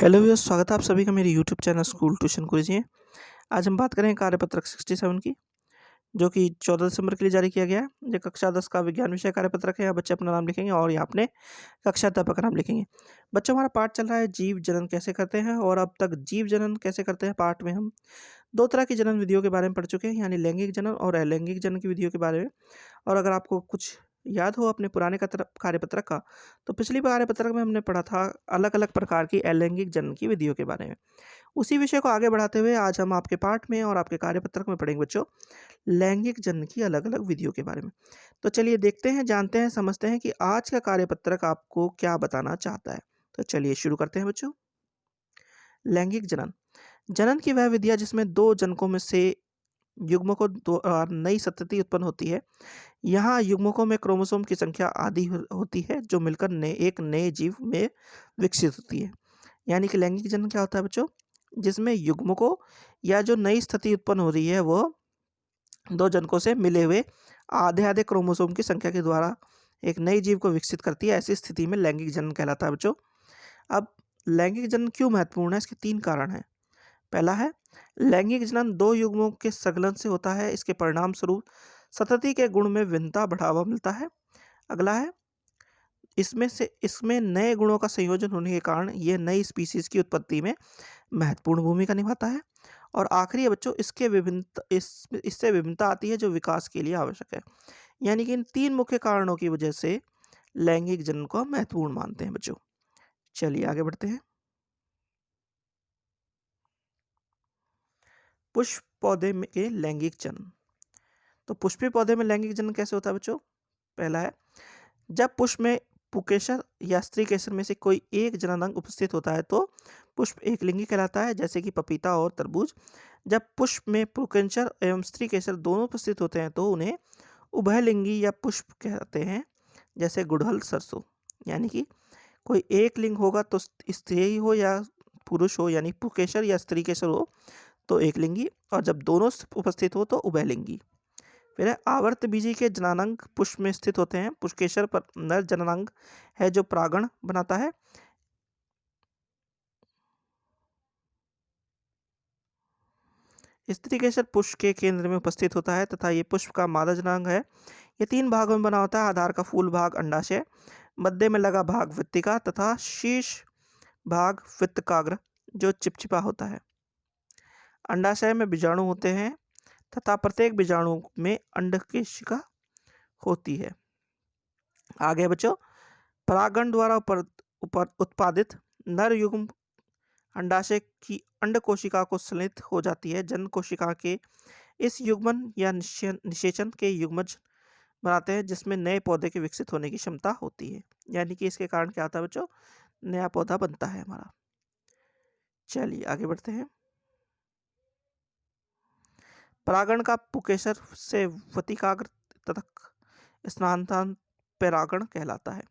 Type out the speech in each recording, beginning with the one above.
Hello viewers, स्वागत है आप सभी का मेरे YouTube channel school tuition quiz में। आज हम बात करें कार्यपत्रक 67 की, जो कि 14 दिसंबर के लिए जारी किया गया है। ये कक्षा 10 का विज्ञान विषय कार्यपत्रक है। यहाँ बच्चे अपना नाम लिखेंगे और यहाँ अपने कक्षा अध्यापक का नाम लिखेंगे। बच्चों, हमारा पाठ चल रहा है जीव जनन कैसे करते हैं, और अब तक जीव जनन कैसे करते हैं पाठ में हम दो तरह की जनन विधियों के बारे में पढ़ चुके हैं, यानी लैंगिक जनन और अलैंगिक जनन की विधियों के बारे में। और अगर आपको कुछ याद हो अपने पुराने कार्यपत्रक का, तो पिछली कार्यपत्रक में हमने पढ़ा था अलग अलग प्रकार की अलैंगिक जनन की विधियों के बारे में। उसी विषय को आगे बढ़ाते हुए आज हम आपके पाठ में और आपके कार्यपत्रक में पढ़ेंगे बच्चों लैंगिक जनन की अलग अलग विधियों के बारे में। तो चलिए देखते हैं, जानते हैं, समझते हैं कि आज का कार्यपत्रक आपको क्या बताना चाहता है। तो चलिए शुरू करते हैं बच्चों। लैंगिक जनन जनन की वह विधियां जिसमें दो जनकों में से युग्मों को नई संतति उत्पन्न होती है। यहाँ युग्मकों में क्रोमोसोम की संख्या आदि होती है जो मिलकर एक नए जीव में विकसित होती है। यानी कि लैंगिक जनन क्या होता है बच्चों, जिसमें युग्मकों या जो नई स्थिति उत्पन्न हो रही है वो दो जनकों से मिले हुए आधे आधे क्रोमोसोम की संख्या के द्वारा एक नई जीव को विकसित करती है। ऐसी स्थिति में लैंगिक जनन कहलाता है बच्चों। अब लैंगिक जनन क्यों महत्वपूर्ण है, इसके तीन कारण हैं। पहला है, लैंगिक जनन दो युग्मों के संकलन से होता है। इसके परिणाम स्वरूप संतति के गुण में भिन्नता बढ़ावा मिलता है। अगला है, इसमें नए गुणों का संयोजन होने के कारण यह नई स्पीसीज की उत्पत्ति में महत्वपूर्ण भूमिका निभाता है। और आखिरी है बच्चों, इससे विभिन्नता आती है जो विकास के लिए आवश्यक है। यानी कि इन तीन मुख्य कारणों की वजह से लैंगिक जनन को हम महत्वपूर्ण मानते हैं बच्चों। चलिए आगे बढ़ते हैं। पुष्प पौधे के लैंगिक जनन। तो पुष्पीय पौधे में लैंगिक जनन कैसे होता है बच्चों। पहला है, जब पुष्प में पुकेसर या स्त्री केसर में से कोई एक जननांग उपस्थित होता है तो पुष्प एकलिंगी कहलाता है, जैसे कि पपीता और तरबूज। जब पुष्प में पुकेसर एवं स्त्री केसर दोनों उपस्थित होते हैं तो उन्हें उभयलिंगी या पुष्प कहते हैं, जैसे गुड़हल, सरसों। यानी कि कोई एक लिंग होगा तो स्त्री हो या पुरुष हो, यानी पुकेसर या स्त्री केसर हो तो एकलिंगी, और जब दोनों उपस्थित हो तो उभयलिंगी। फिर है, आवर्त बीजी के जननांग पुष्प में स्थित होते हैं। पुष्पकेसर पर नर जननांग है जो परागण बनाता है। स्त्री केसर पुष्प के केंद्र में उपस्थित होता है तथा ये पुष्प का मादा जननांग है। ये तीन भागों में बना होता है। आधार का फूल भाग अंडाशय, मध्य में लगा भाग वित्तिका तथा शीर्ष भाग वित्तकाग्र जो चिपचिपा होता है। अंडाशय में बीजाणु होते हैं तथा प्रत्येक बीजाणु में अंडकेशिका होती है। आगे बच्चों, परागण द्वारा उत्पादित नर युग्म अंडाशय की अंड कोशिका को संलित हो जाती है। जन कोशिका के इस युग्मन या निषेचन के युग्मज बनाते हैं जिसमें नए पौधे के विकसित होने की क्षमता होती है। यानी कि इसके कारण क्या होता है बच्चों, नया पौधा बनता है हमारा। चलिए आगे बढ़ते हैं। परागण का पुकेसर से वतिकाग्र तक स्थानांतरण परागण कहलाता है।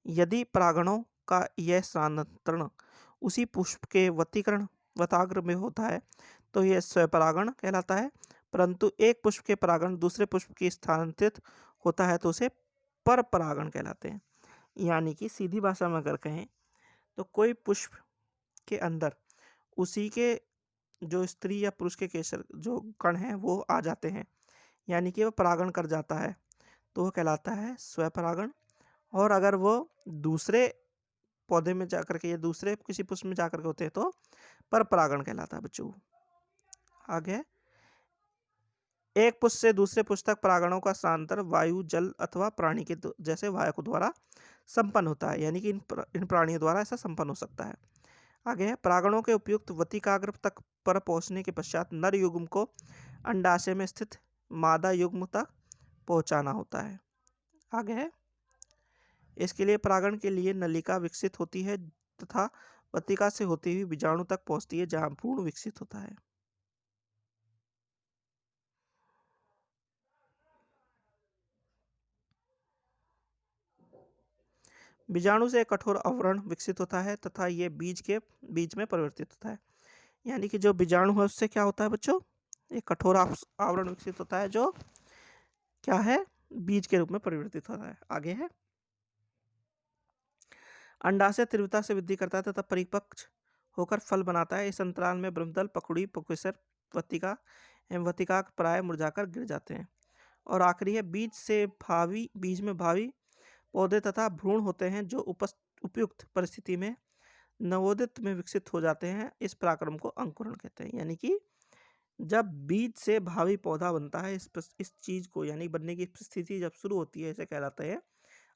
यदि परागणों का यह स्थानांतरण उसी पुष्प के वताग्र में होता है तो यह स्वपरागण कहलाता है। परंतु एक पुष्प के परागण दूसरे पुष्प की स्थानांतरित होता है तो उसे पर परागण कहलाते हैं। यानी कि सीधी भाषा में अगर कहें तो कोई पुष्प के अंदर उसी के जो स्त्री या पुरुष के केसर जो कण हैं वो आ जाते हैं, यानी कि वह परागण कर जाता है, तो वह कहलाता है स्वपरागण। और अगर वो दूसरे पौधे में जाकर के या दूसरे किसी पुष्प में जाकर के होते हैं तो पर परागण कहलाता है बच्चों। आगे, एक पुष्प से दूसरे पुष्प तक परागणों का स्थानांतर वायु, जल अथवा प्राणी के जैसे वायु द्वारा संपन्न होता है। यानी कि इन प्राणियों द्वारा ऐसा संपन्न हो सकता है। आगे है, परागणों के उपयुक्त वतिकाग्र तक पर पहुंचने के पश्चात नर युग्म को अंडाशय में स्थित मादा युग्म तक पहुंचाना होता है। आगे है, इसके लिए परागण के लिए नलिका विकसित होती है तथा वतिका से होती हुई बीजाणु तक पहुंचती है जहां भ्रूण विकसित होता है। बीजाणु से एक कठोर आवरण विकसित होता है तथा यह बीज में परिवर्तित होता है। यानी कि जो बीजाणु है उससे क्या होता है बच्चों, एक कठोर आवरण विकसित होता है जो क्या है, बीज के रूप में परिवर्तित होता है। आगे है, अंडाशय तीव्रता से वृद्धि करता है तथा परिपक्व होकर फल बनाता है। इस अंतराल में ब्रह्मदल, पखुड़ी, पुकेसर, पत्तिका एवं वतिका प्राय मुरझाकर गिर जाते हैं। और आखिरी है, बीज में भावी पौधे तथा भ्रूण होते हैं जो उपयुक्त परिस्थिति में नवोदित में विकसित हो जाते हैं। इस पराक्रम को अंकुरण कहते हैं। यानी कि जब बीज से भावी पौधा बनता है, इस चीज को यानी बनने की स्थिति जब शुरू होती है, इसे कहलाते हैं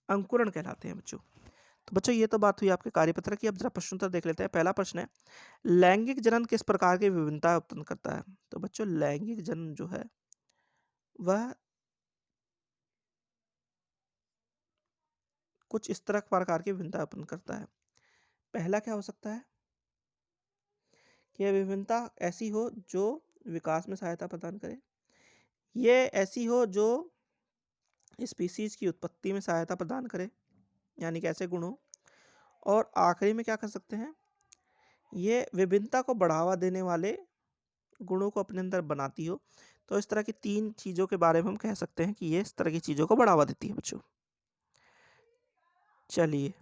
अंकुरण कहलाते हैं बच्चों। तो बच्चों ये तो बात हुई आपके कार्यपत्र की। अब जरा प्रश्नोत्तर देख लेते हैं। पहला प्रश्न है, लैंगिक जनन किस प्रकार की विभिन्नता उत्पन्न करता है? तो बच्चों लैंगिक जनन जो है वह कुछ इस तरह प्रकार की विभिन्नता उत्पन्न करता है। पहला क्या हो सकता है कि यह विभिन्नता ऐसी हो जो विकास में सहायता प्रदान करे, ये ऐसी हो जो स्पीसीज की उत्पत्ति में सहायता प्रदान करे, यानी कि ऐसे गुण हो, और आखिरी में क्या कर सकते हैं, ये विभिन्नता को बढ़ावा देने वाले गुणों को अपने अंदर बनाती हो। तो इस तरह की 3 चीजों के बारे में हम कह सकते हैं कि ये इस तरह की चीजों को बढ़ावा देती है बच्चों। चलिए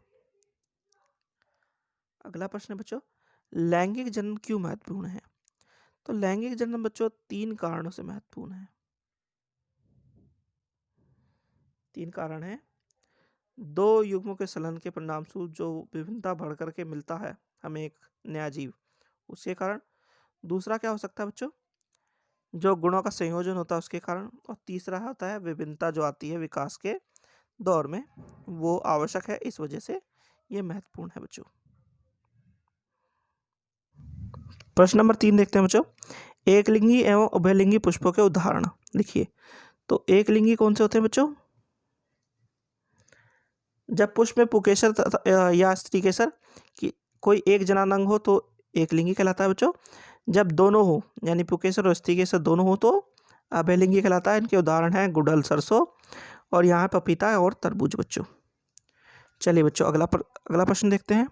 अगला प्रश्न है बच्चों, लैंगिक जनन क्यों महत्वपूर्ण है? तो लैंगिक जनन बच्चों 3 कारणों से महत्वपूर्ण है। 3 कारण है। 2 युग्मों के संलयन के परिणामस्वरूप जो विभिन्नता बढ़ करके मिलता है हमें एक नया जीव, उसके कारण। दूसरा क्या हो सकता है बच्चों, जो गुणों का संयोजन होता है उसके कारण। और तीसरा होता है विभिन्नता जो आती है विकास के दौर में, वो आवश्यक है, इस वजह से ये महत्वपूर्ण है बच्चों। प्रश्न नंबर 3 देखते हैं बच्चों, एकलिंगी एवं उभयलिंगी पुष्पों के उदाहरण लिखिए। तो एकलिंगी कौन से होते हैं बच्चों? जब पुष्प में पुकेसर या स्त्रीकेसर की कोई एक जनांग हो तो एकलिंगी कहलाता है बच्चों। जब दोनों हो यानी पुकेसर और स्त्रीकेसर दोनों हो तो अभयलिंगी कहलाता है। इनके उदाहरण हैं गुड़हल, सरसों, और यहाँ पपीता और तरबूज बच्चों। चलिए बच्चों अगला प्रश्न देखते हैं।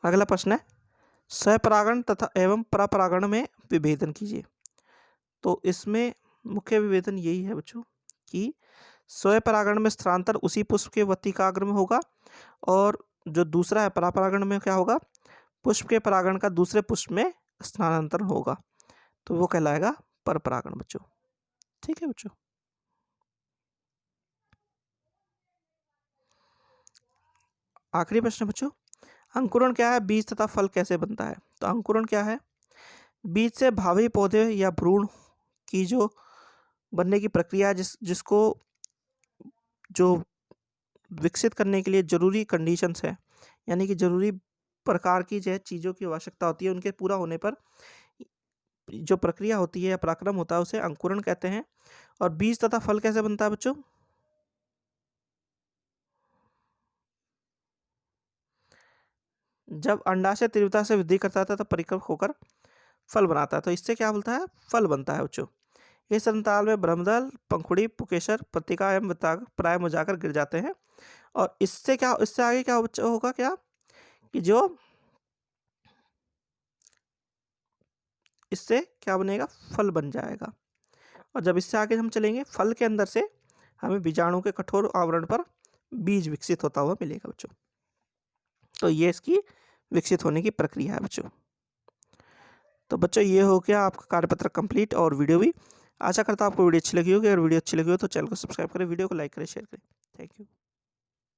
अगला प्रश्न है, स्वपरागण तथा एवं परपरागण में विभेदन कीजिए। तो इसमें मुख्य विभेदन यही है बच्चों कि स्वपरागण में स्थानांतर उसी पुष्प के वतिकाग्र में होगा, और जो दूसरा है परापरागण में क्या होगा, पुष्प के परागण का दूसरे पुष्प में स्थानांतरण होगा, तो वो कहलाएगा परपरागण बच्चों। ठीक है बच्चों। आखिरी प्रश्न बच्चों, अंकुरण क्या है, बीज तथा फल कैसे बनता है? तो अंकुरण क्या है, बीज से भावी पौधे या भ्रूण की जो बनने की प्रक्रिया है, जिसको जो विकसित करने के लिए जरूरी कंडीशंस है, यानी कि जरूरी प्रकार की जो चीज़ों की आवश्यकता होती है, उनके पूरा होने पर जो प्रक्रिया होती है या पराक्रम होता है उसे अंकुरण कहते हैं। और बीज तथा फल कैसे बनता है बच्चों? जब अंडाशय तीव्रता से वृद्धि करता है तो परिपक्व होकर फल बनाता है, तो इससे क्या बोलता है, फल बनता है बच्चों। इस अंतराल में ब्रह्मदल, पंखुड़ी, पुकेसर, पत्तिका एवं वृत्ताक प्राय मुरझाकर गिर जाते हैं। और इससे आगे क्या होगा क्या कि जो इससे क्या बनेगा, फल बन जाएगा। और जब इससे आगे हम चलेंगे, फल के अंदर से हमें बीजाणु के कठोर आवरण पर बीज विकसित होता हुआ मिलेगा बच्चों। तो ये इसकी विकसित होने की प्रक्रिया है बच्चों। तो बच्चों ये हो गया आपका कार्यपत्र कंप्लीट और वीडियो भी। आशा करता हूँ आपको वीडियो अच्छी लगी होगी। अगर वीडियो अच्छी लगी हो तो चैनल को सब्सक्राइब करें, वीडियो को लाइक करें, शेयर करें। Thank you.